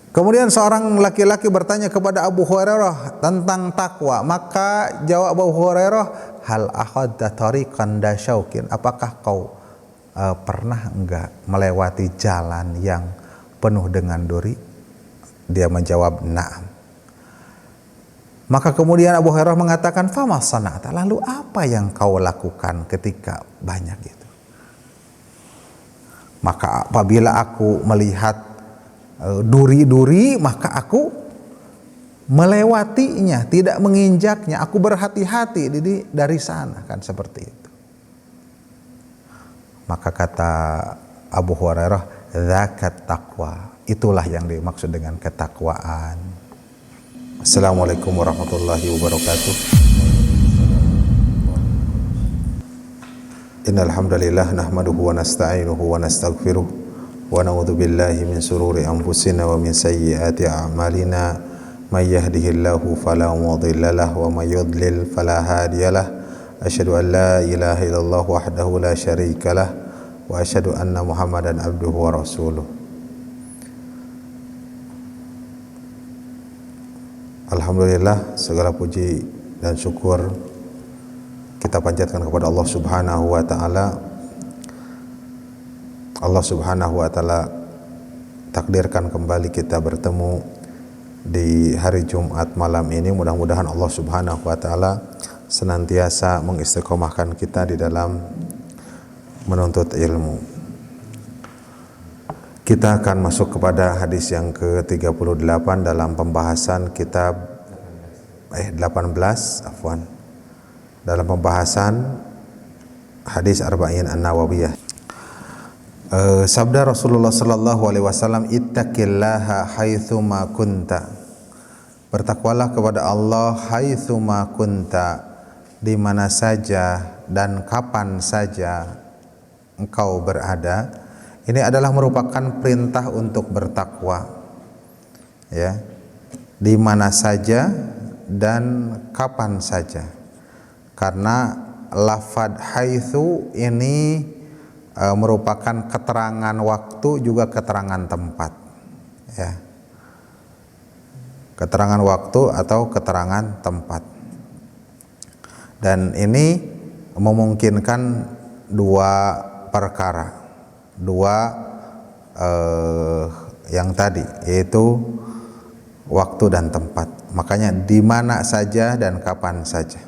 Kemudian seorang laki-laki bertanya kepada Abu Hurairah tentang takwa, maka jawab Abu Hurairah, hal akhadta tariqan dasyaukin, apakah kau pernah enggak melewati jalan yang penuh dengan duri? Dia menjawab, na'am. Maka kemudian Abu Hurairah mengatakan, fama sana'ta, lalu apa yang kau lakukan ketika banyak itu? Maka apabila aku melihat duri-duri, maka aku melewatinya, tidak menginjaknya, aku berhati-hati dari sana, kan seperti itu. Maka kata Abu Hurairah, zakat taqwa, itulah yang dimaksud dengan ketakwaan. Assalamualaikum warahmatullahi wabarakatuh. Innal hamdalillah nahmaduhu wa nasta'inuhu wa nastaghfiruh wa na'udzu billahi min sururi anfusina wa min sayyiati a'malina may yahdihillahu fala mudilla lahu wa may yudlil fala hadiyalah. Asyhadu an la ilaha illallah wahdahu la syarikalah wa asyhadu anna Muhammadan abduhu wa rasuluh. Alhamdulillah, segala puji dan syukur kita panjatkan kepada Allah Subhanahu wa taala. Allah Subhanahu wa taala takdirkan kembali kita bertemu di hari Jumat malam ini. Mudah-mudahan Allah Subhanahu wa taala senantiasa mengistiqomahkan kita di dalam menuntut ilmu. Kita akan masuk kepada hadis yang ke-38 dalam pembahasan kitab 18, dalam pembahasan hadis Arba'in An-Nawawiyah. Sabda Rasulullah sallallahu alaihi wasallam, ittaqillaha haitsuma kunta, bertakwalah kepada Allah haitsuma kunta, di mana saja dan kapan saja engkau berada. Ini adalah merupakan perintah untuk bertakwa, ya, di mana saja dan kapan saja, karena lafadz haitsu ini merupakan keterangan waktu juga keterangan tempat, ya, keterangan waktu atau keterangan tempat. Dan ini memungkinkan dua perkara, yang tadi, yaitu waktu dan tempat. Makanya di mana saja dan kapan saja.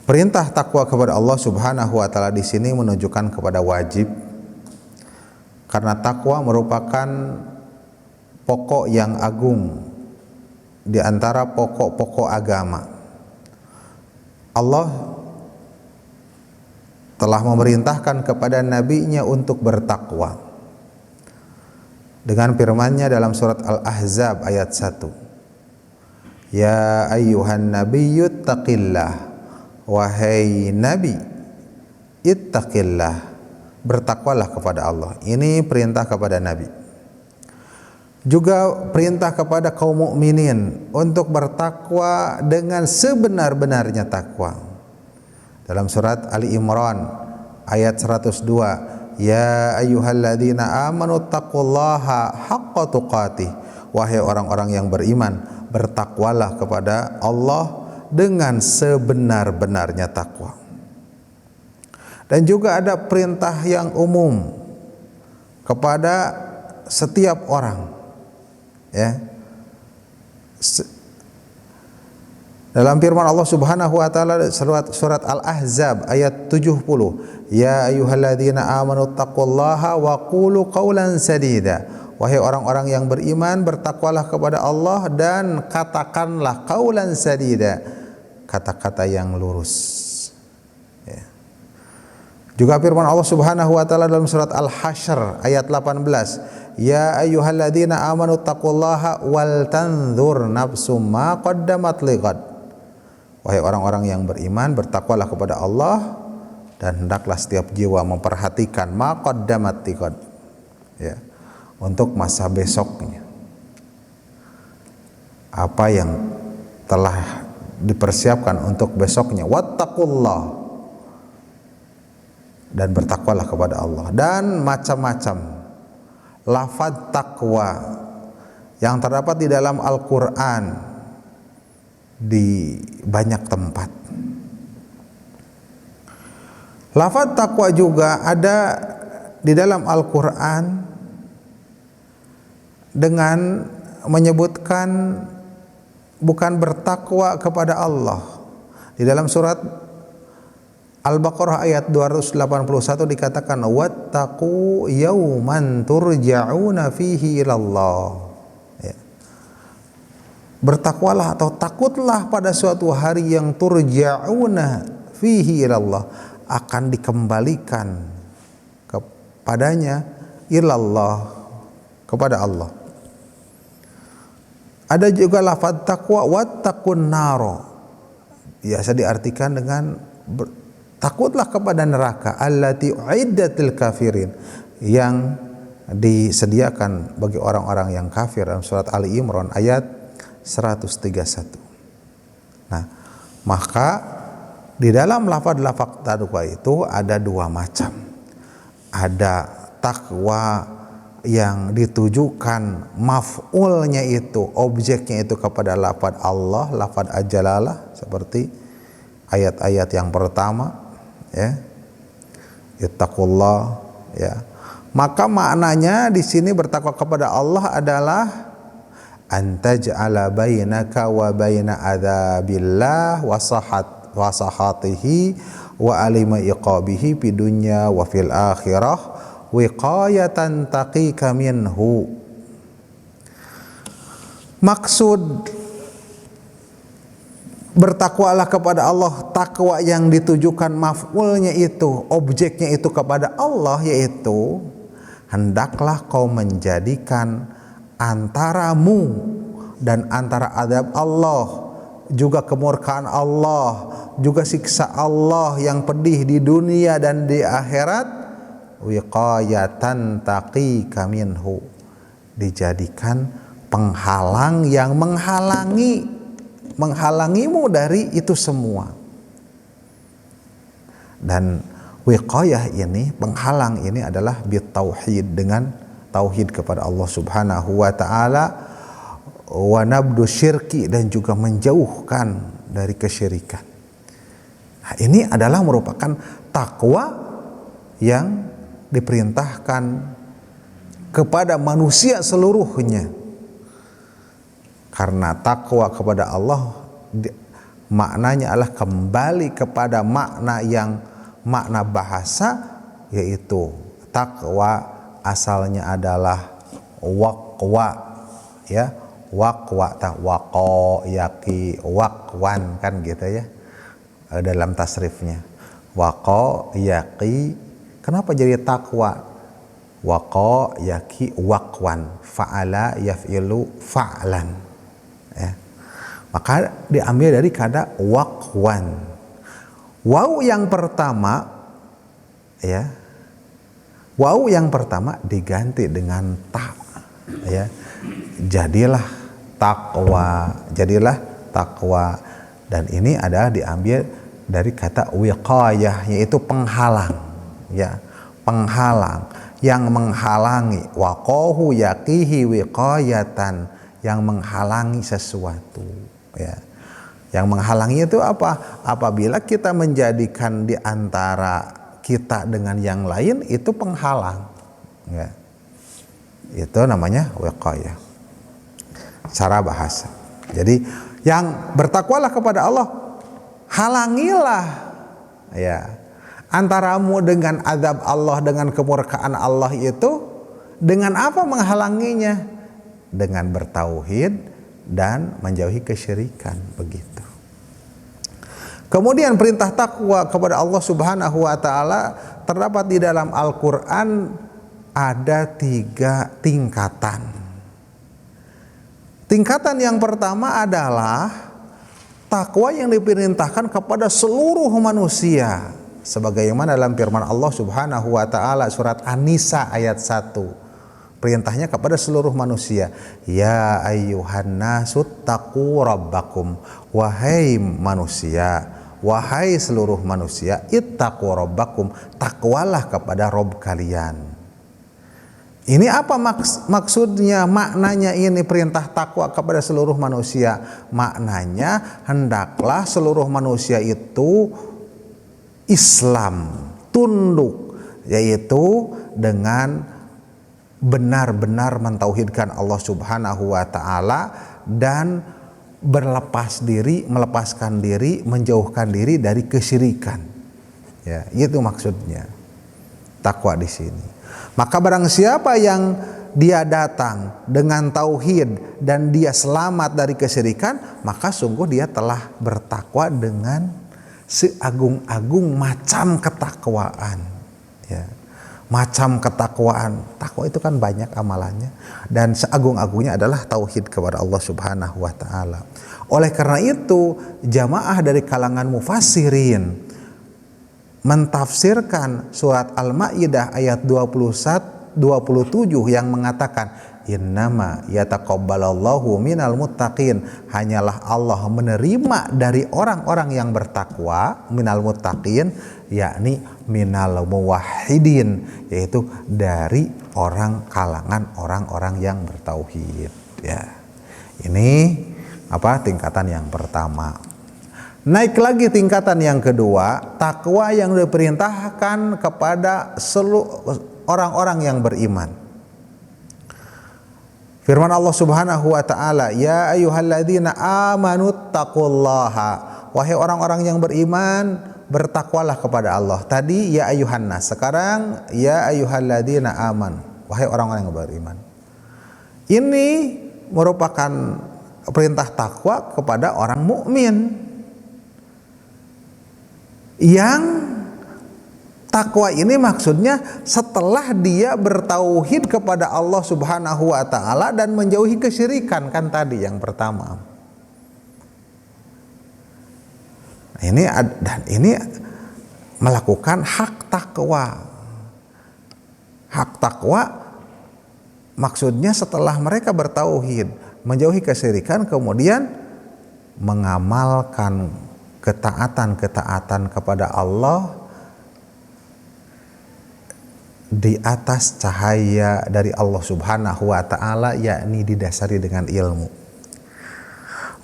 Perintah takwa kepada Allah Subhanahu wa taala di sini menunjukkan kepada wajib, karena takwa merupakan pokok yang agung di antara pokok-pokok agama. Allah telah memerintahkan kepada nabinya untuk bertakwa dengan firman-Nya dalam surat Al-Ahzab ayat 1. Ya ayyuhan nabiyyu taqillah, wahai Nabi, ittaqillah, bertakwalah kepada Allah. Ini perintah kepada Nabi. Juga perintah kepada kaum mukminin untuk bertakwa dengan sebenar-benarnya takwa. Dalam surat Ali Imran ayat 102, ya ayyuhalladzina amanu taqullaha haqqa tuqatih, wahai orang-orang yang beriman, bertakwalah kepada Allah dengan sebenar-benarnya takwa. Dan juga ada perintah yang umum kepada setiap orang, ya. Dalam firman Allah Subhanahu wa taala surat Al-Ahzab ayat 70, ya ayyuhalladzina amanu taqullaha wa qulu qawlan sadida, wahai orang-orang yang beriman, bertakwalah kepada Allah dan katakanlah qaulan sadida, kata-kata yang lurus, ya. Juga firman Allah Subhanahu wa taala dalam surat Al-Hasyr ayat 18, ya ayyuhalladzina amanu taqullaha wal tanzur nafsum ma qaddamat lighad, wahai orang-orang yang beriman, bertakwalah kepada Allah dan hendaklah setiap jiwa memperhatikan ma qaddamat lighad, ya, untuk masa besoknya, apa yang telah dipersiapkan untuk besoknya. Wattaqullah, dan bertakwalah kepada Allah. Dan macam-macam lafaz takwa yang terdapat di dalam Al-Quran di banyak tempat. Lafaz takwa juga ada di dalam Al-Quran dengan menyebutkan bukan bertakwa kepada Allah. Di dalam surat Al-Baqarah ayat 281 dikatakan wattaqu yauman turja'una fihi ilallah. Ya. Bertakwalah atau takutlah pada suatu hari yang turja'una fihi ilallah, akan dikembalikan kepadanya, ilallah, kepada Allah. Ada juga lafaz takwa wattaqun naro, biasa diartikan dengan takutlah kepada neraka, allati uiddatil kafirin, yang disediakan bagi orang-orang yang kafir, dalam surat Ali Imran ayat 131. Nah, maka di dalam lafaz takwa itu ada dua macam. Ada takwa yang ditujukan maf'ulnya itu, objeknya itu kepada lafaz Allah, lafaz ajalalah, seperti ayat-ayat yang pertama, ya, ittaqullah, ya. Maka maknanya di sini bertakwa kepada Allah adalah antaj'ala bainaka wa baina adzabillah wa sahatihi wa alima iqabihi fid dunya wa fil akhirah wiqayatan taqika minhu. Maksud bertakwalah kepada Allah, takwa yang ditujukan maf'ulnya itu, objeknya itu kepada Allah, yaitu hendaklah kau menjadikan antaramu dan antara azab Allah, juga kemurkaan Allah, juga siksa Allah yang pedih di dunia dan di akhirat, wiqayatan taqika minhu, dijadikan penghalang yang menghalangimu dari itu semua. Dan wiqayah ini, penghalang ini adalah bitauhid, dengan tauhid kepada Allah Subhanahu wa taala, wa nabdu syirki, dan juga menjauhkan dari kesyirikan. Nah, ini adalah merupakan takwa yang diperintahkan kepada manusia seluruhnya. Karena takwa kepada Allah maknanya adalah kembali kepada makna bahasa, yaitu takwa asalnya adalah waqwa, ya, waqwa, waqo, yaqi, waqwan, kan gitu ya, dalam tasrifnya waqo, yaqi. Kenapa jadi takwa? Waqa yaki waqwan, fa'ala yaf'ilu fa'lan, ya. Maka diambil dari kata waqwan. Waw yang pertama, ya, waw yang pertama diganti dengan ta, ya. Jadilah takwa, dan ini adalah diambil dari kata wiqayah, yaitu penghalang, ya, penghalang, yang menghalangi, waqahu yaqihi wiqayatan, yang menghalangi sesuatu, ya. Yang menghalangi itu apa? Apabila kita menjadikan di antara kita dengan yang lain, itu penghalang, ya. Itu namanya wiqayah secara bahasa. Jadi yang bertakwalah kepada Allah, halangilah, ya, antaramu dengan azab Allah, dengan kemurkaan Allah itu. Dengan apa menghalanginya? Dengan bertauhid dan menjauhi kesyirikan, begitu. Kemudian perintah takwa kepada Allah Subhanahu wa taala terdapat di dalam Al-Qur'an ada 3 tingkatan. Tingkatan yang pertama adalah takwa yang diperintahkan kepada seluruh manusia, sebagaimana dalam firman Allah Subhanahu wa taala surat An-Nisa ayat 1. Perintahnya kepada seluruh manusia. Ya ayyuhan nasu taqu rabbakum. Wahai manusia, wahai seluruh manusia, ittaqu rabbakum, takwalah kepada Rabb kalian. Ini apa maksudnya, maknanya ini perintah takwa kepada seluruh manusia? Maknanya hendaklah seluruh manusia itu Islam, tunduk, yaitu dengan benar-benar mentauhidkan Allah Subhanahu wa taala dan melepaskan diri, menjauhkan diri dari kesyirikan. Ya, itu maksudnya takwa di sini. Maka barang siapa yang dia datang dengan tauhid dan dia selamat dari kesyirikan, maka sungguh dia telah bertakwa dengan seagung-agung macam ketakwaan. Ya. Macam ketakwaan, takwa itu kan banyak amalannya, dan seagung-agungnya adalah tauhid kepada Allah Subhanahu wa taala. Oleh karena itu, jamaah dari kalangan mufassirin mentafsirkan surat Al-Maidah ayat 27 yang mengatakan innama yataqabbalallahu minal muttaqin, hanyalah Allah menerima dari orang-orang yang bertakwa, minal muttaqin yakni minal muwahhidin, yaitu dari kalangan orang-orang yang bertauhid. Ya, ini tingkatan yang pertama. Naik lagi tingkatan yang kedua, takwa yang diperintahkan kepada seluruh orang-orang yang beriman. Firman Allah Subhanahu wa taala, ya ayyuhalladzina amanu taqullaha, wahai orang-orang yang beriman, bertakwalah kepada Allah. Tadi ya ayyuhan nas, sekarang ya ayyuhalladzina amanu, wahai orang-orang yang beriman. Ini merupakan perintah takwa kepada orang mukmin. Yang takwa ini maksudnya setelah dia bertauhid kepada Allah Subhanahu wa taala dan menjauhi kesyirikan, kan tadi yang pertama. Ini melakukan hak takwa. Hak takwa maksudnya setelah mereka bertauhid, menjauhi kesyirikan, kemudian mengamalkan ketaatan-ketaatan kepada Allah di atas cahaya dari Allah Subhanahu wa taala, yakni didasari dengan ilmu.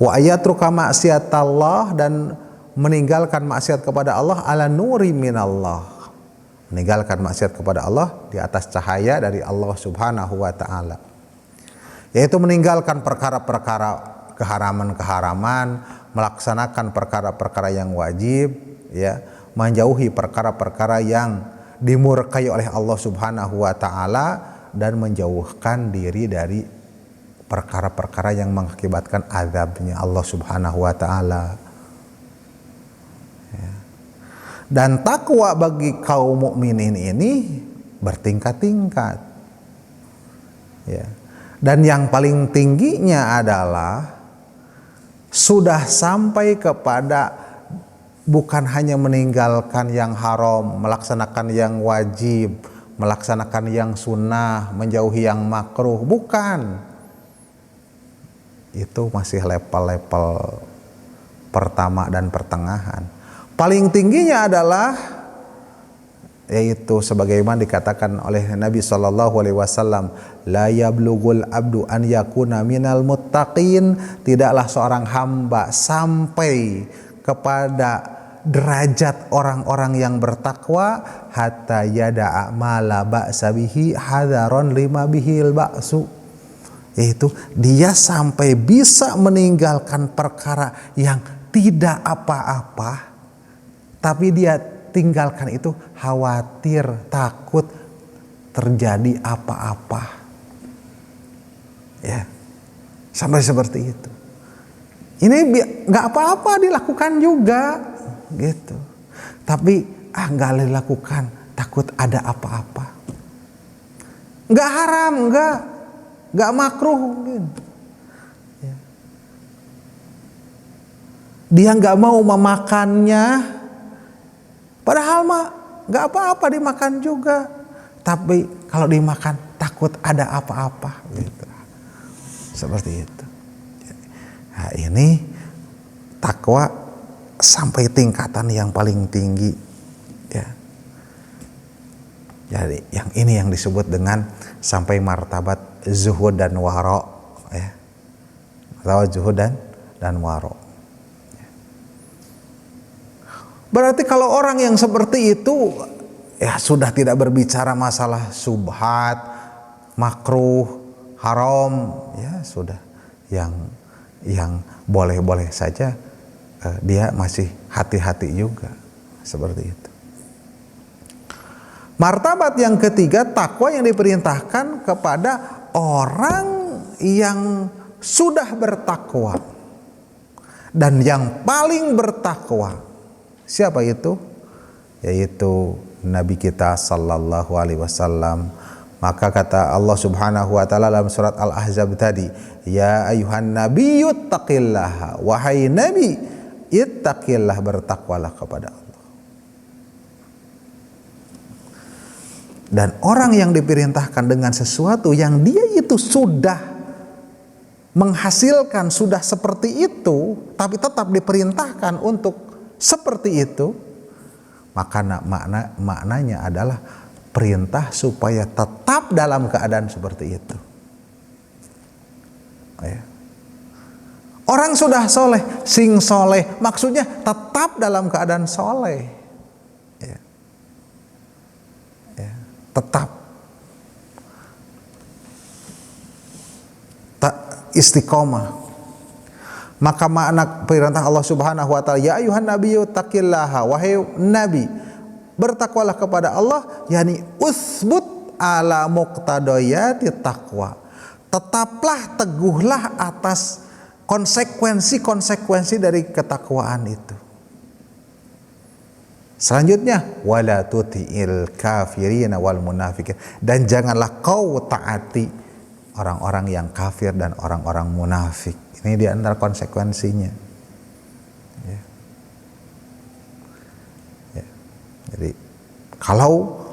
Wa ayatruka maksiatallah, dan meninggalkan maksiat kepada Allah ala nuri minallah. Meninggalkan maksiat kepada Allah di atas cahaya dari Allah Subhanahu wa taala. Yaitu meninggalkan perkara-perkara keharaman-keharaman, melaksanakan perkara-perkara yang wajib, ya, menjauhi perkara-perkara yang dimurkai oleh Allah Subhanahu wa taala, dan menjauhkan diri dari perkara-perkara yang mengakibatkan azabnya Allah Subhanahu wa taala. Ya. Dan takwa bagi kaum mukminin ini bertingkat-tingkat. Ya. Dan yang paling tingginya adalah sudah sampai kepada bukan hanya meninggalkan yang haram, melaksanakan yang wajib, melaksanakan yang sunnah, menjauhi yang makruh, bukan. Itu masih level-level pertama dan pertengahan. Paling tingginya adalah, yaitu sebagaimana dikatakan oleh Nabi SAW, la yablughul abdu an yakuna minal muttaqin, tidaklah seorang hamba sampai kepada derajat orang-orang yang bertakwa hatta yada'a ma la ba'sa bihi hadaron lima bihil ba'su, yaitu dia sampai bisa meninggalkan perkara yang tidak apa-apa, tapi dia tinggalkan itu khawatir, takut terjadi apa-apa. Ya, sampai seperti itu. Ini nggak apa-apa dilakukan juga, gitu. Tapi nggak dilakukan, takut ada apa-apa. Nggak haram, nggak makruh mungkin. Ya. Dia nggak mau memakannya. Padahal mah nggak apa-apa dimakan juga, tapi kalau dimakan takut ada apa-apa, gitu. Seperti itu. Nah, ini takwa sampai tingkatan yang paling tinggi. Ya. Jadi yang ini yang disebut dengan sampai martabat zuhud dan wara, ya. Martabat zuhud dan wara. Berarti kalau orang yang seperti itu ya sudah tidak berbicara masalah subhat, makruh, haram, ya sudah. Yang boleh-boleh saja dia masih hati-hati juga seperti itu. Martabat yang ketiga, takwa yang diperintahkan kepada orang yang sudah bertakwa dan yang paling bertakwa. Siapa itu? Yaitu Nabi kita sallallahu alaihi wasallam. Maka kata Allah Subhanahu wa taala dalam surat Al-Ahzab tadi, ya ayuhan nabiyyu taqillaha, wahai nabi ittaqillah, bertakwalah kepada Allah. Dan orang yang diperintahkan dengan sesuatu yang dia itu sudah menghasilkan, sudah seperti itu, tapi tetap diperintahkan untuk seperti itu, maka maknanya adalah perintah supaya tetap dalam keadaan seperti itu. Ya. Orang sudah soleh, sing soleh, maksudnya tetap dalam keadaan soleh. Ya. Ya. Tetap istiqomah. Maka makna perintah Allah Subhanahu wa taala, ya ayuhan nabiyyu taqillaha, wahai nabi bertakwalah kepada Allah, yakni usbut ala muqtadayati taqwa. Tetaplah, teguhlah atas konsekuensi dari ketakwaan itu. Selanjutnya, wala tuti'il kafirina wal munafikin, dan janganlah kau taati orang-orang yang kafir dan orang-orang munafik. Ini di antara konsekuensinya. Ya. Ya. Jadi kalau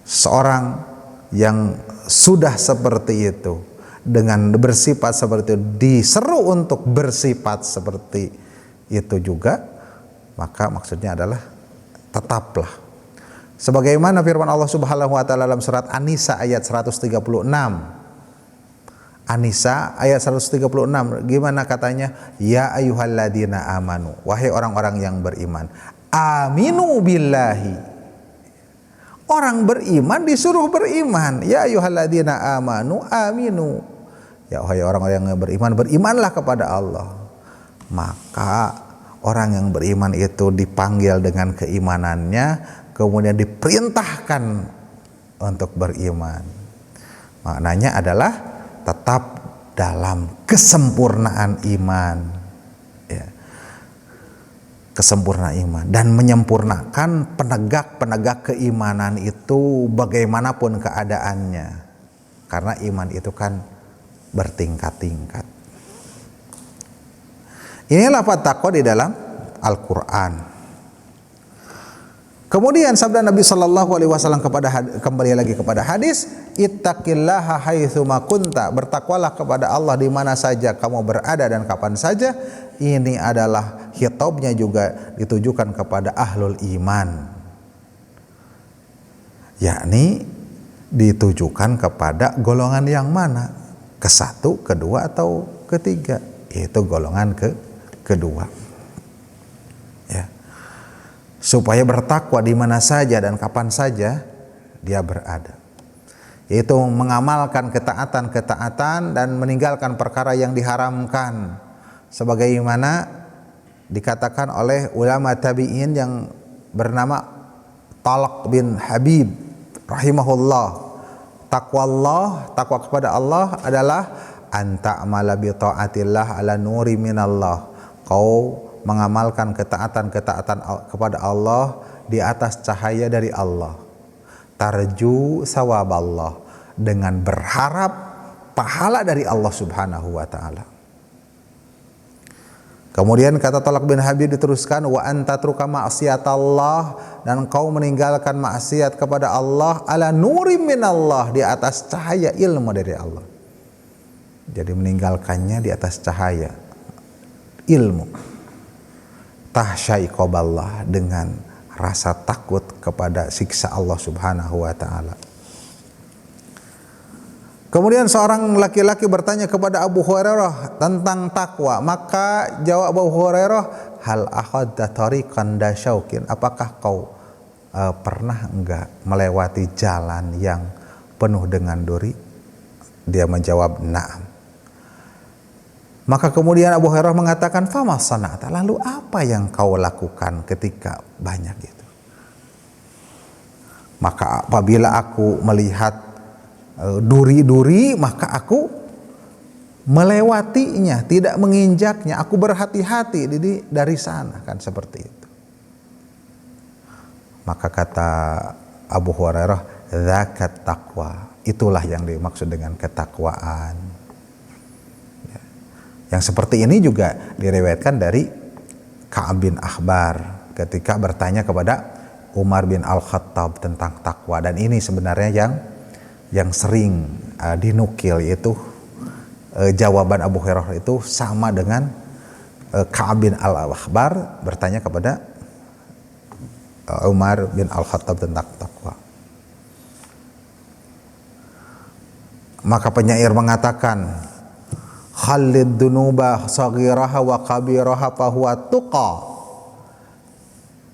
seorang yang sudah seperti itu, dengan bersifat seperti itu, diseru untuk bersifat seperti itu juga, maka maksudnya adalah tetaplah. Sebagaimana firman Allah Subhanahu wa taala dalam surat An-Nisa ayat 136. An-Nisa ayat 136, gimana katanya? Ya ayyuhalladzina amanu, wahai orang-orang yang beriman, aminu billahi. Orang beriman disuruh beriman. Ya ayyuhalladzina amanu aminu. Ya wahai orang-orang yang beriman, berimanlah kepada Allah. Maka orang yang beriman itu dipanggil dengan keimanannya, kemudian diperintahkan untuk beriman. Maknanya adalah tetap dalam kesempurnaan iman, ya. Kesempurnaan iman dan menyempurnakan penegak keimanan itu bagaimanapun keadaannya, karena iman itu kan bertingkat-tingkat. Inilah lafaz takwa di dalam Al-Quran. Kemudian sabda Nabi Shallallahu Alaihi Wasallam kembali lagi kepada hadis, ittaqillaha haitsu ma kunta, bertakwalah kepada Allah di mana saja kamu berada dan kapan saja. Ini adalah khitabnya juga ditujukan kepada ahlul iman, yakni ditujukan kepada golongan yang mana, ke satu, kedua atau ketiga, yaitu golongan kedua. Ya. Supaya bertakwa di mana saja dan kapan saja dia berada, yaitu mengamalkan ketaatan dan meninggalkan perkara yang diharamkan, sebagaimana dikatakan oleh ulama tabi'in yang bernama Talq bin Habib rahimahullah. Takwa kepada Allah adalah anta amala bi taatillah ala nuri minallah. Kau mengamalkan ketaatan kepada Allah di atas cahaya dari Allah. Tarju sawaballah, dengan berharap pahala dari Allah Subhanahu wa taala. Kemudian kata Talq bin Habib diteruskan, wa anta truka ma'siyatallah, dan kau meninggalkan maksiat kepada Allah ala nuri minallah, di atas cahaya ilmu dari Allah. Jadi meninggalkannya di atas cahaya ilmu. Tahsyaiqaballah, dengan rasa takut kepada siksa Allah Subhanahu wa taala. Kemudian seorang laki-laki bertanya kepada Abu Hurairah tentang takwa, maka jawab Abu Hurairah, hal akhadta tariqan dasyaukin, apakah kau pernah enggak melewati jalan yang penuh dengan duri? Dia menjawab, na'am. Maka kemudian Abu Hurairah mengatakan, fama sana'ta, lalu apa yang kau lakukan ketika banyak itu? Maka apabila aku melihat duri-duri, maka aku melewatinya, tidak menginjaknya, aku berhati-hati dari sana, kan seperti itu. Maka kata Abu Hurairah, zakat taqwa, itulah yang dimaksud dengan ketakwaan. Ya. Yang seperti ini juga diriwayatkan dari Ka'ab bin Ahbar ketika bertanya kepada Umar bin Al-Khattab tentang takwa, dan ini sebenarnya yang sering dinukil, yaitu jawaban Abu Hurairah itu sama dengan Ka'ab bin Al-Ahbar bertanya kepada Umar bin Al-Khattab tentang takwa. Maka penyair mengatakan, khalid dunuba saghiraha wa kabiraha fahuwa tuqa,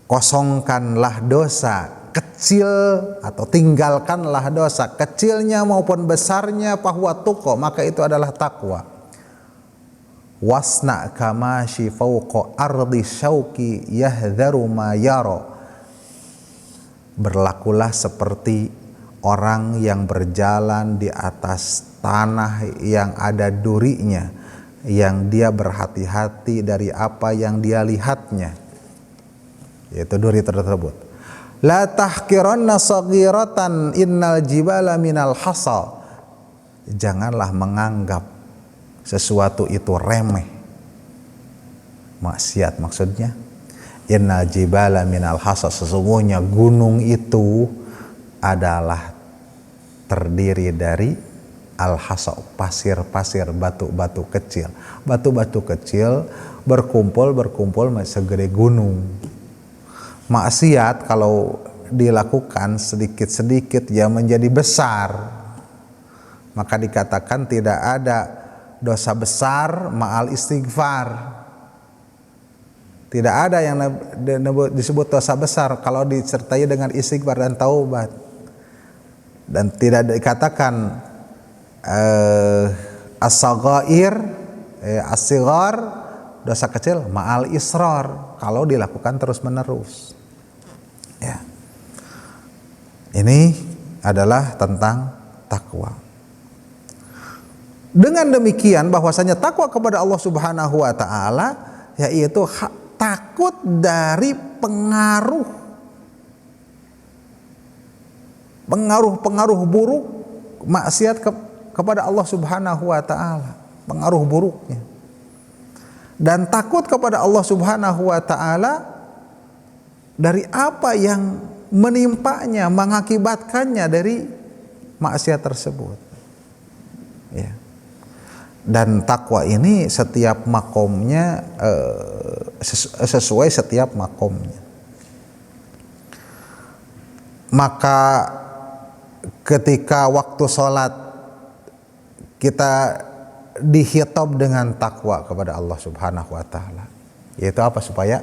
kosongkanlah dosa kecil atau tinggalkanlah dosa kecilnya maupun besarnya, fahuwa tuqa, maka itu adalah takwa. Wasna kamashi fawqa ardi syauki yahdharu ma yara, berlakulah seperti orang yang berjalan di atas tanah yang ada durinya, yang dia berhati-hati dari apa yang dia lihatnya, yaitu duri tersebut. La tahqiranna saghiratan innal jibala minal hasa, janganlah menganggap sesuatu itu remeh. Maksiat maksudnya, innal jibala minal hasa, sesungguhnya gunung itu adalah terdiri dari al-hasa, pasir-pasir, batu-batu kecil. Batu-batu kecil berkumpul segede gunung. Maksiat kalau dilakukan sedikit-sedikit ya menjadi besar. Maka dikatakan tidak ada dosa besar ma'al istighfar. Tidak ada yang disebut dosa besar kalau disertai dengan istighfar dan taubat. Dan tidak dikatakan as-saghair, as-sighar, dosa kecil ma'al israr kalau dilakukan terus-menerus. Ya. Ini adalah tentang takwa. Dengan demikian bahwasanya takwa kepada Allah Subhanahu wa taala yaitu takut dari pengaruh buruk maksiat kepada Allah Subhanahu wa taala, pengaruh buruknya. Dan takut kepada Allah Subhanahu wa taala dari apa yang menimpanya, mengakibatkannya dari maksiat tersebut. Ya. Dan takwa ini setiap makomnya sesuai setiap makomnya. Maka ketika waktu sholat kita dihitab dengan takwa kepada Allah Subhanahu wa taala, yaitu apa? Supaya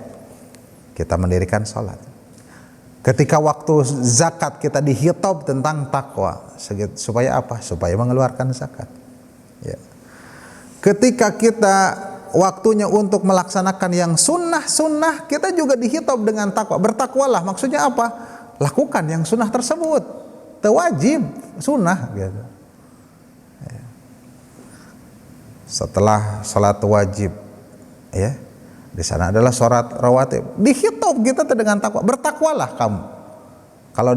kita mendirikan sholat. Ketika waktu zakat kita dihitab tentang takwa, supaya apa? Supaya mengeluarkan zakat. Ya. Ketika kita waktunya untuk melaksanakan yang sunnah, kita juga dihitab dengan takwa. Bertakwalah, maksudnya apa? Lakukan yang sunnah tersebut. Tewajib sunnah gitu. Ya. Setelah salat wajib, ya, di sana adalah sholat rawatib. Dihitab kita dengan takwa. Bertakwalah kamu. Kalau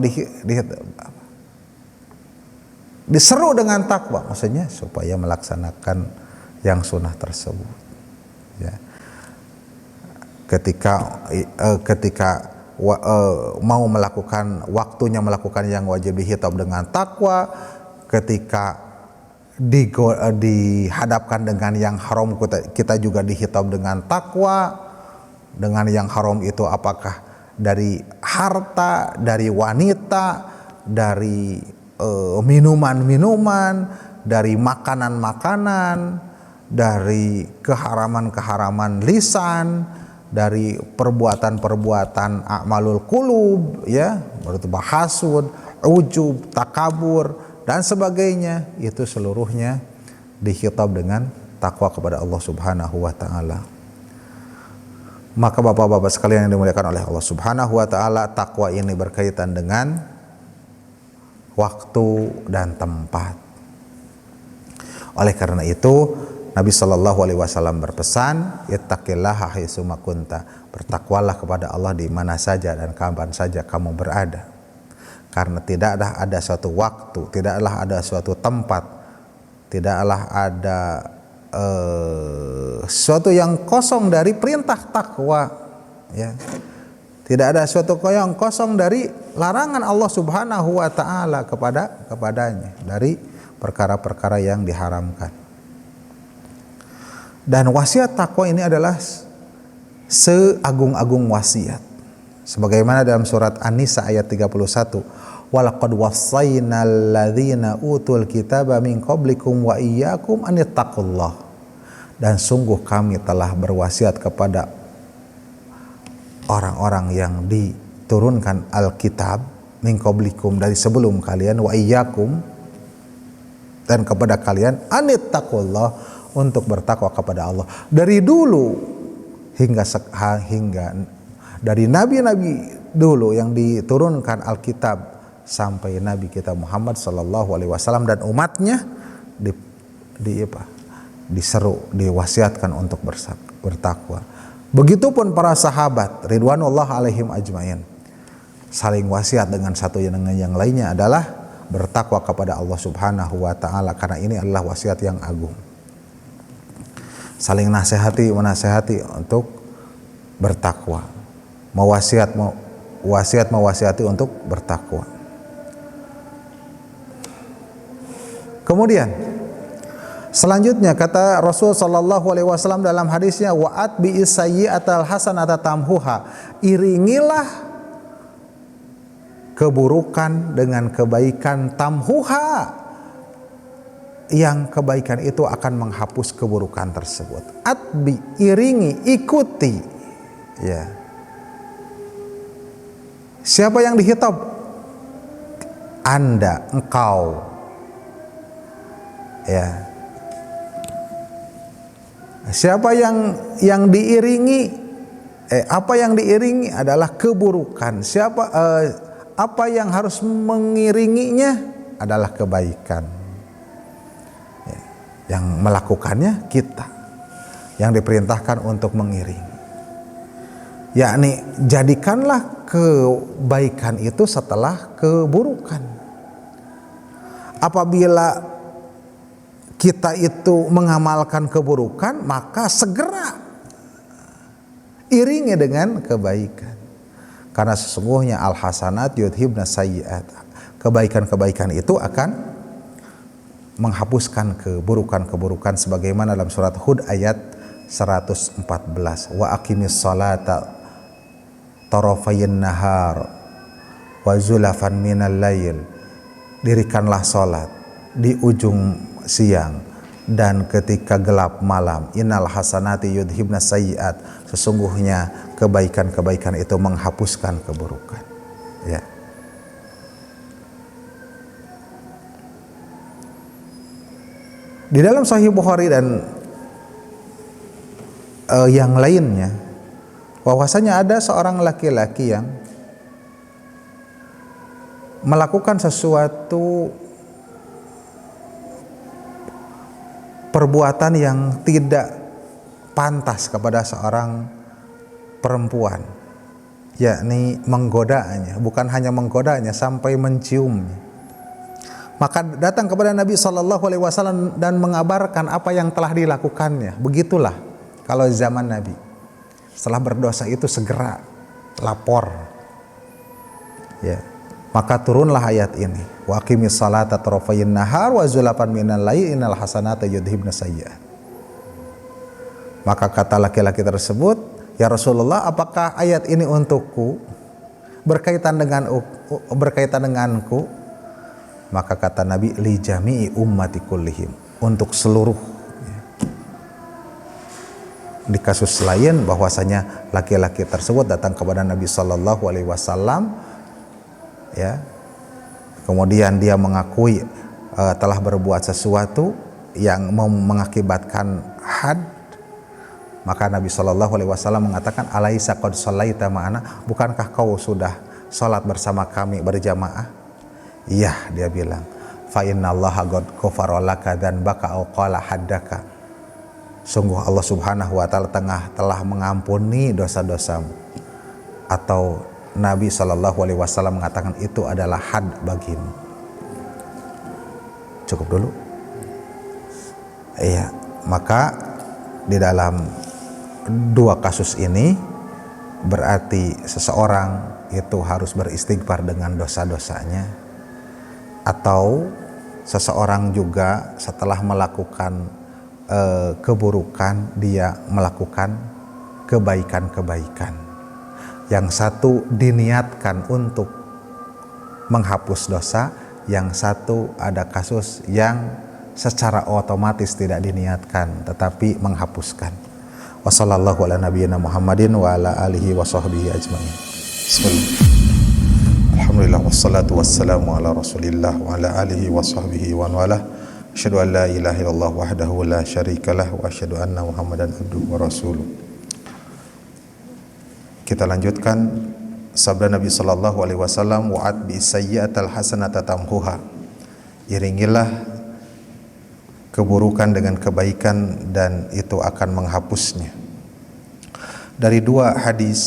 diseru dengan takwa, maksudnya supaya melaksanakan yang sunnah tersebut. Ya. Ketika mau melakukan, waktunya melakukan yang wajib dihitab dengan takwa. Ketika dihadapkan dengan yang haram, kita juga dihitab dengan takwa. Dengan yang haram itu apakah dari harta, dari wanita, dari minuman-minuman, dari makanan-makanan, dari keharaman-keharaman lisan, dari perbuatan-perbuatan a'malul qulub, ya, berupa hasud, ujub, takabur dan sebagainya. Itu seluruhnya dikhitab dengan takwa kepada Allah Subhanahu wa taala. Maka bapak-bapak sekalian yang dimuliakan oleh Allah Subhanahu wa taala, takwa ini berkaitan dengan waktu dan tempat. Oleh karena itu Nabi Shallallahu Alaihi Wasallam berpesan, ittaqillaha haitsu ma kunta, bertakwalah kepada Allah di mana saja dan kapan saja kamu berada. Karena tidaklah ada suatu waktu, tidaklah ada suatu tempat, tidaklah ada suatu yang kosong dari perintah takwa, ya. Tidak ada suatu yang kosong dari larangan Allah Subhanahu wa taala kepadanya dari perkara-perkara yang diharamkan. Dan wasiat takwa ini adalah seagung-agung wasiat. Sebagaimana dalam surat An-Nisa ayat 31, walaqad wassaynal ladzina utul kitaba min qablikum wa iyyakum an ittaqullah. Dan sungguh kami telah berwasiat kepada orang-orang yang diturunkan Alkitab min qablikum, dari sebelum kalian, wa iyyakum, dan kepada kalian, an ittaqullah, untuk bertakwa kepada Allah. Dari dulu hingga dari nabi-nabi dulu yang diturunkan Alkitab sampai Nabi kita Muhammad Sallallahu Alaihi Wasallam dan umatnya diseru, diwasiatkan untuk bertakwa. Begitupun para sahabat ridwanullah alaihim ajmain saling wasiat dengan satu dengan yang lainnya adalah bertakwa kepada Allah Subhanahu wa taala, karena ini adalah wasiat yang agung. Saling menasehati untuk bertakwa, mewasiati untuk bertakwa. Kemudian selanjutnya kata Rasul sallallahu alaihi wasallam dalam hadisnya, wa'at bi sayyi'atal hasanata tamhuha, iringilah keburukan dengan kebaikan, tamhuha, yang kebaikan itu akan menghapus keburukan tersebut. Atbi, iringi, ikuti, ya. Siapa yang dihitab? Anda, engkau, ya. Siapa yang diiringi? Apa yang diiringi adalah keburukan. Apa yang harus mengiringinya adalah kebaikan. Yang melakukannya kita, yang diperintahkan untuk mengiringi, yakni jadikanlah kebaikan itu setelah keburukan. Apabila kita itu mengamalkan keburukan, maka segera iringi dengan kebaikan, karena sesungguhnya al-hasanat yudhibna sayyi'at, kebaikan-kebaikan itu akan menghapuskan keburukan-keburukan, sebagaimana dalam surat Hud ayat 114, wa aqimis salata tarafayn nahar wa zulafan minal lail, dirikanlah salat di ujung siang dan ketika gelap malam, innal hasanati yudhibna sayyi'at, sesungguhnya kebaikan-kebaikan itu menghapuskan keburukan, ya. Di dalam Sahih Bukhari dan yang lainnya, bahwasanya ada seorang laki-laki yang melakukan sesuatu perbuatan yang tidak pantas kepada seorang perempuan, yakni menggodanya, bukan hanya menggodanya, sampai menciumnya. Maka datang kepada Nabi Shallallahu Alaihi Wasallam dan mengabarkan apa yang telah dilakukannya. Begitulah kalau zaman Nabi, setelah berdosa itu segera lapor, ya. Maka turunlah ayat ini, wa aqimis salata tarafayn nahar wa zulafan minal lail innal hasanata yudhibna sayyi'at. Maka kata laki-laki tersebut, ya Rasulullah, apakah ayat ini untukku? berkaitan denganku, maka kata Nabi li jami'i ummati kullihim, untuk seluruh. Di kasus lain bahwasanya laki-laki tersebut datang kepada Nabi Shallallahu Alaihi Wasallam, ya, kemudian dia mengakui telah berbuat sesuatu yang mengakibatkan had, maka Nabi Shallallahu Alaihi Wasallam mengatakan, alaisa qad shallaita ma'ana, bukankah kau sudah salat bersama kami berjamaah? Iya, dia bilang. Fa innallaha qad ghafara laka dzanbaka aw qala haddaka, sungguh Allah Subhanahu wa taala telah mengampuni dosa-dosamu, atau Nabi Shallallahu Alaihi Wasallam mengatakan itu adalah had bagimu. Cukup dulu. Iya, maka di dalam dua kasus ini berarti seseorang itu harus beristighfar dengan dosa-dosanya, atau seseorang juga setelah melakukan keburukan dia melakukan kebaikan-kebaikan. Yang satu diniatkan untuk menghapus dosa, yang satu ada kasus yang secara otomatis tidak diniatkan tetapi menghapuskan. Wassallallahu ala nabiyyina Muhammadin wa ala alihi wa sahbihi ajmain. Alhamdulillah wassalatu wassalamu ala Rasulillah wa ala alihi wa sahbihi wa wala. Asyhadu an la ilaha illallah wahdahu la syarikalah wa asyhadu anna Muhammadan abduhu wa rasuluh. Kita lanjutkan sabda Nabi sallallahu alaihi wasallam, wa'at bi sayyi'atal hasanata tamhuha. Iringilah keburukan dengan kebaikan dan itu akan menghapusnya. Dari dua hadis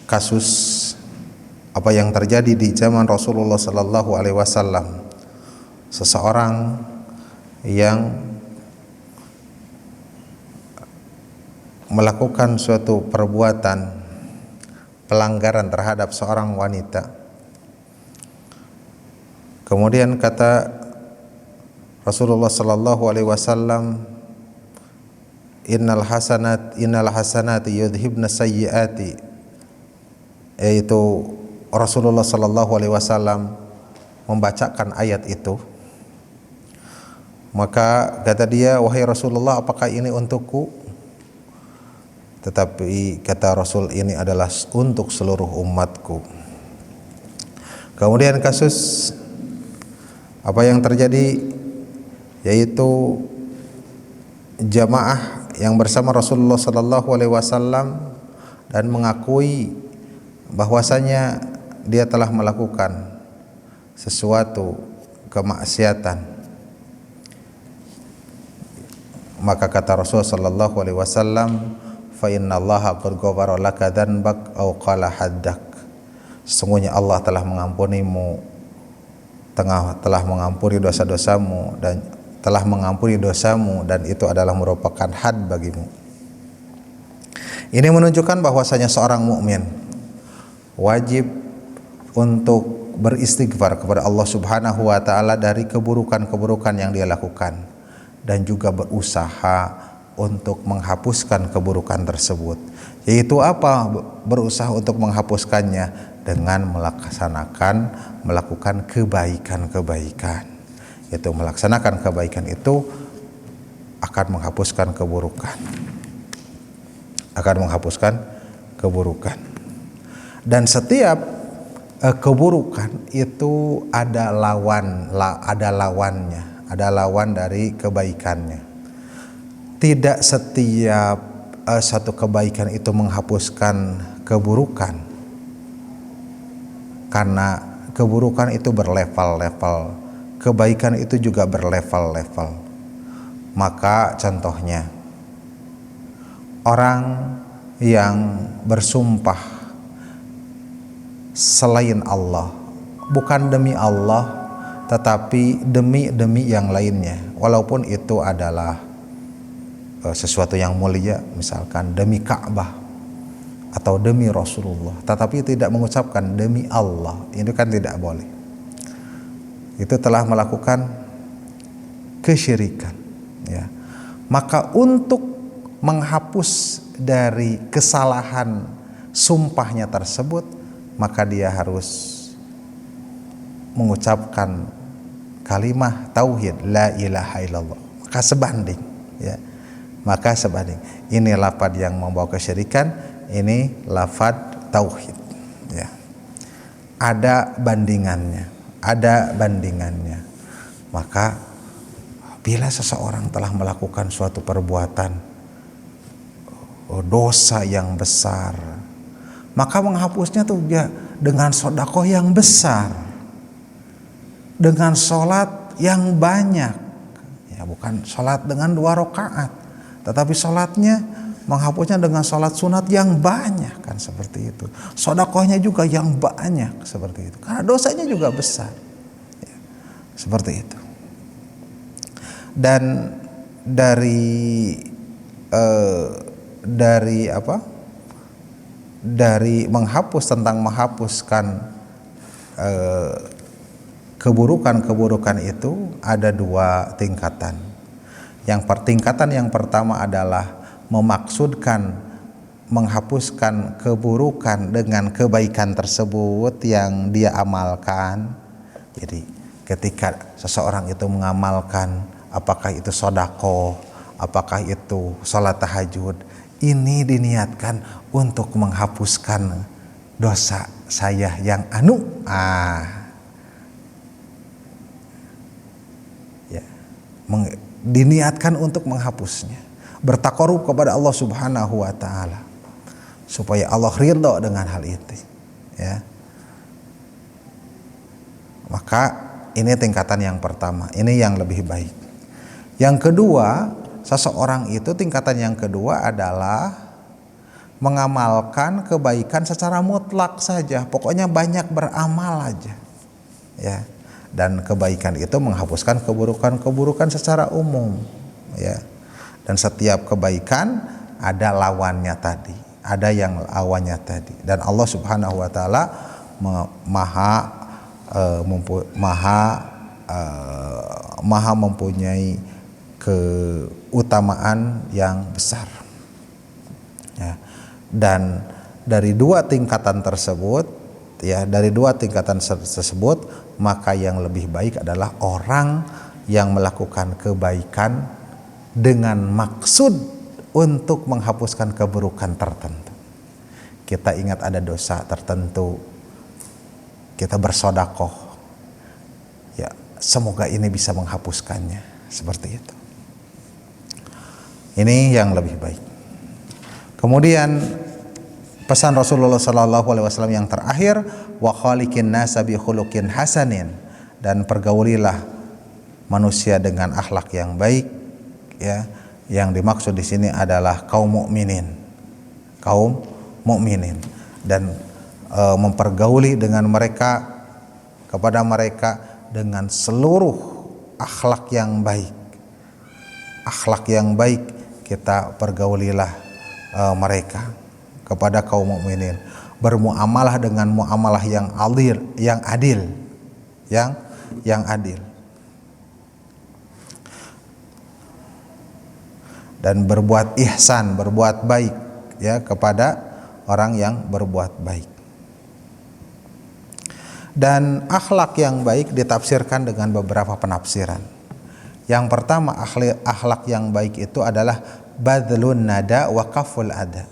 kasus apa yang terjadi di zaman Rasulullah sallallahu alaihi wasallam, seseorang yang melakukan suatu perbuatan pelanggaran terhadap seorang wanita. Kemudian kata Rasulullah sallallahu alaihi wasallam, innal hasanati yudhibna sayyiati, yaitu Rasulullah sallallahu alaihi wasallam membacakan ayat itu. Maka kata dia, wahai Rasulullah, apakah ini untukku? Tetapi kata Rasul, ini adalah untuk seluruh umatku. Kemudian kasus apa yang terjadi, yaitu jamaah yang bersama Rasulullah sallallahu alaihi wasallam dan mengakui bahwasanya dia telah melakukan sesuatu kemaksiatan. Maka kata Rasul sallallahu alaihi wasallam, fa innallaha qad ghafara laka dzanbak aw qala haddak, sesungguhnya Allah telah mengampunimu, telah mengampuni dosa-dosamu dan telah mengampuni dosamu, dan itu adalah merupakan had bagimu. Ini menunjukkan bahwasanya seorang mukmin wajib untuk beristighfar kepada Allah Subhanahu wa taala dari keburukan-keburukan yang dia lakukan, dan juga berusaha untuk menghapuskan keburukan tersebut. Yaitu apa? Berusaha untuk menghapuskannya dengan melakukan kebaikan-kebaikan. Itu melaksanakan kebaikan itu akan menghapuskan keburukan. Dan setiap keburukan itu ada lawannya, ada lawan dari kebaikannya. Tidak setiap satu kebaikan itu menghapuskan keburukan, karena keburukan itu berlevel-level, kebaikan itu juga berlevel-level. Maka contohnya, orang yang bersumpah selain Allah, bukan demi Allah tetapi demi yang lainnya, walaupun itu adalah sesuatu yang mulia, misalkan demi Ka'bah atau demi Rasulullah, tetapi tidak mengucapkan demi Allah, itu kan tidak boleh. Itu telah melakukan kesyirikan, ya. Maka untuk menghapus dari kesalahan sumpahnya tersebut, maka dia harus mengucapkan kalimah tauhid la ilaha illallah, maka sebanding, ya, maka sebanding. Ini lafaz yang membawa kesyirikan, ini lafaz tauhid, ya. Ada bandingannya, ada bandingannya. Maka bila seseorang telah melakukan suatu perbuatan dosa yang besar, maka menghapusnya tuh ya dengan sedekah yang besar, dengan sholat yang banyak, ya, bukan sholat dengan 2 rakaat, tetapi sholatnya menghapusnya dengan sholat sunat yang banyak, kan seperti itu. Sedekahnya juga yang banyak, seperti itu, karena dosanya juga besar, ya, seperti itu. Dan dari menghapus, tentang menghapuskan keburukan-keburukan itu ada 2 tingkatan. Tingkatan yang pertama adalah memaksudkan menghapuskan keburukan dengan kebaikan tersebut yang dia amalkan. Jadi ketika seseorang itu mengamalkan, apakah itu sedekah, apakah itu salat tahajud, ini diniatkan untuk menghapuskan dosa saya yang diniatkan untuk menghapusnya, bertakarub kepada Allah Subhanahu wa taala supaya Allah ridha dengan hal itu, ya. Maka ini tingkatan yang pertama, ini yang lebih baik. Yang kedua, seseorang itu tingkatan yang kedua adalah mengamalkan kebaikan secara mutlak saja, pokoknya banyak beramal aja, ya. Dan kebaikan itu menghapuskan keburukan-keburukan secara umum, ya. Dan setiap kebaikan ada lawannya tadi, ada yang lawannya tadi. Dan Allah Subhanahu wa taala maha mempunyai keutamaan yang besar, ya. Dan dari 2 tingkatan tersebut, ya, maka yang lebih baik adalah orang yang melakukan kebaikan dengan maksud untuk menghapuskan keburukan tertentu. Kita ingat ada dosa tertentu, kita bersedekah, ya, semoga ini bisa menghapuskannya, seperti itu. Ini yang lebih baik. Kemudian pesan Rasulullah SAW yang terakhir, wa khaliqin nasa bi khuluqin hasanin, dan pergaulilah manusia dengan akhlak yang baik, ya. Yang dimaksud di sini adalah kaum mukminin, dan mempergauli dengan mereka, kepada mereka dengan seluruh akhlak yang baik. Akhlak yang baik kita pergaulilah mereka kepada kaum mukminin, bermuamalah dengan muamalah yang adil, yang adil, dan berbuat ihsan, berbuat baik, ya, kepada orang yang berbuat baik. Dan akhlak yang baik ditafsirkan dengan beberapa penafsiran. Yang pertama, akhlak yang baik itu adalah badlun nada wa kaful ada,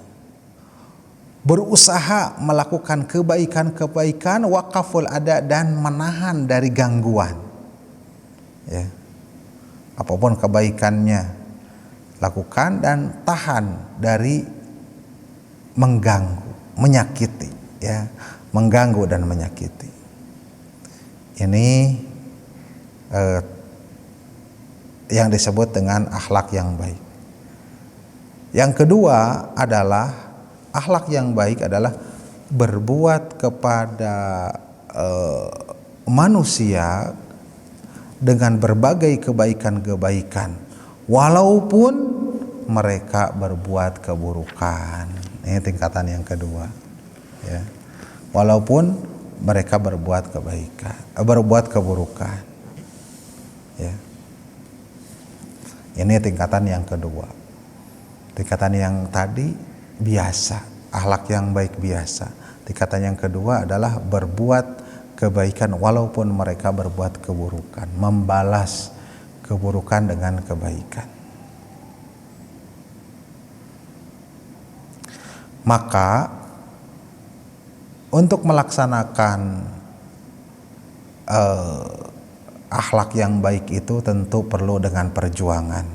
berusaha melakukan kebaikan-kebaikan, wakaful ada, dan menahan dari gangguan, ya. Apapun kebaikannya lakukan dan tahan dari mengganggu, menyakiti, ya, mengganggu dan menyakiti. Ini yang disebut dengan akhlak yang baik. Yang kedua adalah akhlak yang baik adalah berbuat kepada manusia dengan berbagai kebaikan-kebaikan walaupun mereka berbuat keburukan. Ini tingkatan yang kedua, ya. Walaupun mereka berbuat keburukan, ya. Ini tingkatan yang kedua. Tingkatan yang tadi biasa, akhlak yang baik biasa. Tingkatan yang kedua adalah berbuat kebaikan walaupun mereka berbuat keburukan, membalas keburukan dengan kebaikan. Maka untuk melaksanakan akhlak yang baik itu tentu perlu dengan perjuangan.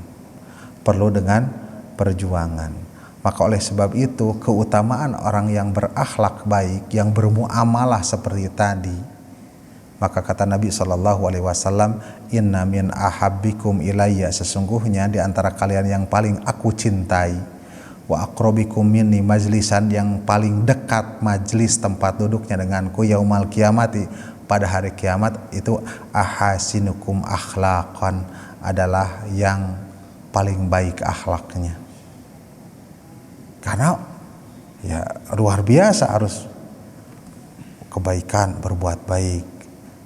Perlu dengan perjuangan. Maka oleh sebab itu keutamaan orang yang berakhlak baik, yang bermuamalah seperti tadi, maka kata Nabi SAW, inna min ahabbikum ilayya, sesungguhnya di antara kalian yang paling aku cintai, wa aqrabikum minni majlisan, yang paling dekat majlis tempat duduknya denganku, yaumal kiamati, pada hari kiamat, itu ahasinukum akhlaqan, adalah yang paling baik akhlaknya. Karena ya luar biasa harus kebaikan, berbuat baik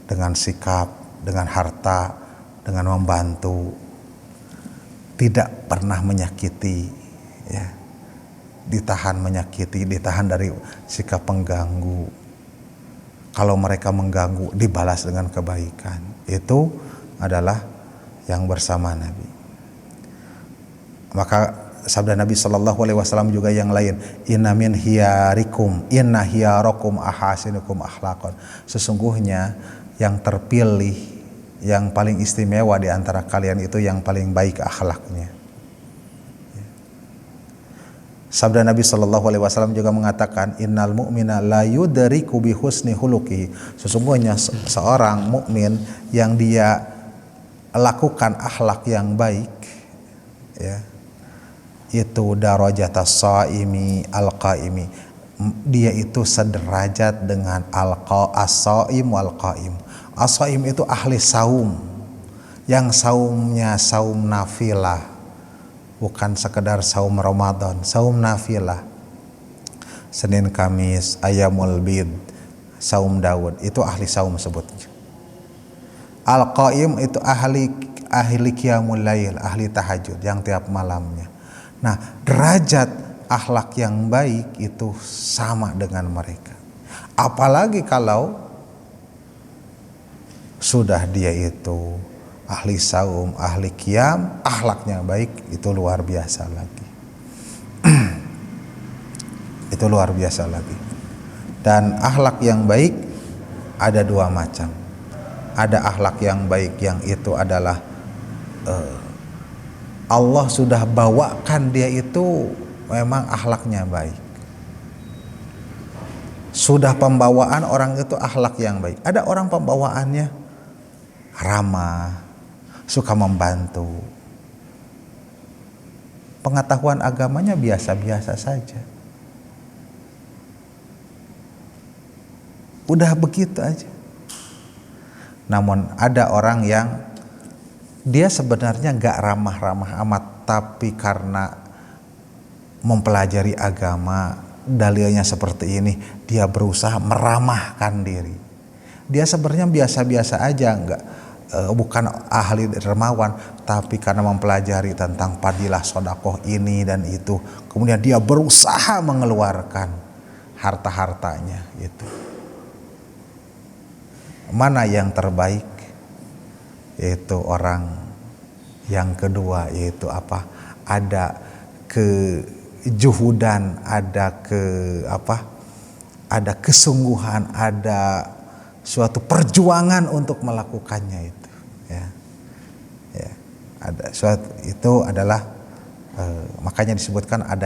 dengan sikap, dengan harta, dengan membantu, tidak pernah menyakiti, ya, ditahan menyakiti, ditahan dari sikap pengganggu. Kalau mereka mengganggu, dibalas dengan kebaikan. Itu adalah yang bersama Nabi. Maka sabda Nabi SAW juga yang lain, inna min hiyarikum inna hiyarakum ahasinukum akhlaqan, sesungguhnya yang terpilih, yang paling istimewa di antara kalian itu yang paling baik akhlaknya. Sabda Nabi SAW juga mengatakan, innal mu'mina la yudriku bi husni huluki, sesungguhnya seorang mukmin yang dia lakukan akhlak yang baik, ya, itu darajatas shaimi al-qaimi, dia itu sederajat dengan as-shaim wal qaim. As-shaim itu ahli saum, yang saumnya saum nafilah, bukan sekedar saum Ramadan, saum nafilah, Senin Kamis, Ayyamul Bid, saum Daud, itu ahli saum sebutnya. Al-qaim itu ahli qiyamul lail, ahli tahajud yang tiap malamnya. Nah, derajat akhlak yang baik itu sama dengan mereka. Apalagi kalau sudah dia itu ahli saum, ahli qiyam, akhlaknya baik, itu luar biasa lagi. Itu luar biasa lagi. Dan akhlak yang baik ada dua macam. Ada akhlak yang baik yang itu adalah Allah sudah bawakan dia itu memang akhlaknya baik. Sudah pembawaan orang itu akhlak yang baik. Ada orang pembawaannya ramah, suka membantu, pengetahuan agamanya biasa-biasa saja, udah begitu aja. Namun ada orang yang dia sebenarnya gak ramah-ramah amat, tapi karena mempelajari agama, dalilnya seperti ini, dia berusaha meramahkan diri. Dia sebenarnya biasa-biasa aja, bukan ahli dermawan, tapi karena mempelajari tentang fadilah sedekah ini dan itu, kemudian dia berusaha mengeluarkan harta-hartanya itu. Mana yang terbaik? Yaitu orang yang kedua, yaitu apa? Ada kejuhudan, ada ada kesungguhan, ada suatu perjuangan untuk melakukannya itu, ya. Ya, ada suatu itu adalah makanya disebutkan ada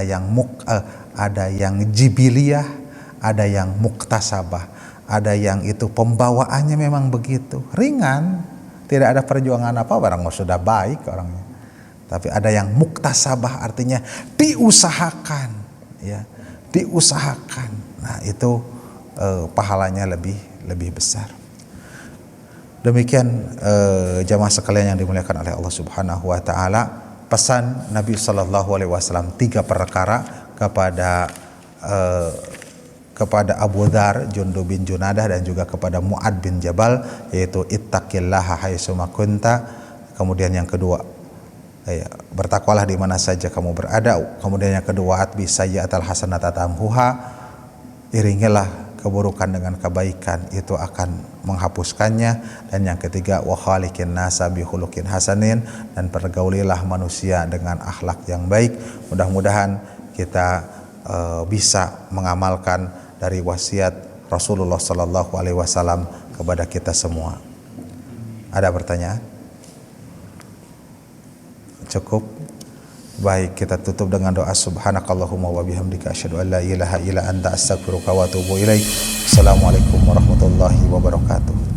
yang jibiliyah, ada yang muktasabah, ada yang itu pembawaannya memang begitu ringan. Tidak ada perjuangan apa, barang sudah baik orangnya. Tapi ada yang muktasabah, artinya diusahakan, ya, diusahakan. Nah, itu pahalanya lebih besar. Demikian jamaah sekalian yang dimuliakan oleh Allah Subhanahu wa taala, pesan Nabi sallallahu alaihi wasallam 3 perkara kepada Abu Dzar, Jundub bin Junadah, dan juga kepada Mu'ad bin Jabal, yaitu ittaqillaha haitsuma kunta. Kemudian yang kedua, bertakwalah di mana saja kamu berada. Kemudian yang kedua, atbi sayyi'atal hasanata tamhuha, iringilah keburukan dengan kebaikan, itu akan menghapuskannya. Dan yang ketiga, wa khaliqin nasa bi khuluqin hasanin, dan pergaulilah manusia dengan akhlak yang baik. Mudah-mudahan kita bisa mengamalkan dari wasiat Rasulullah sallallahu alaihi wasallam kepada kita semua. Ada pertanyaan? Cukup? Baik, kita tutup dengan doa. Subhanakallahumma wa bihamdika asyhadu an la ilaha illa anta astaghfiruka wa atubu ilaik. Assalamualaikum warahmatullahi wabarakatuh.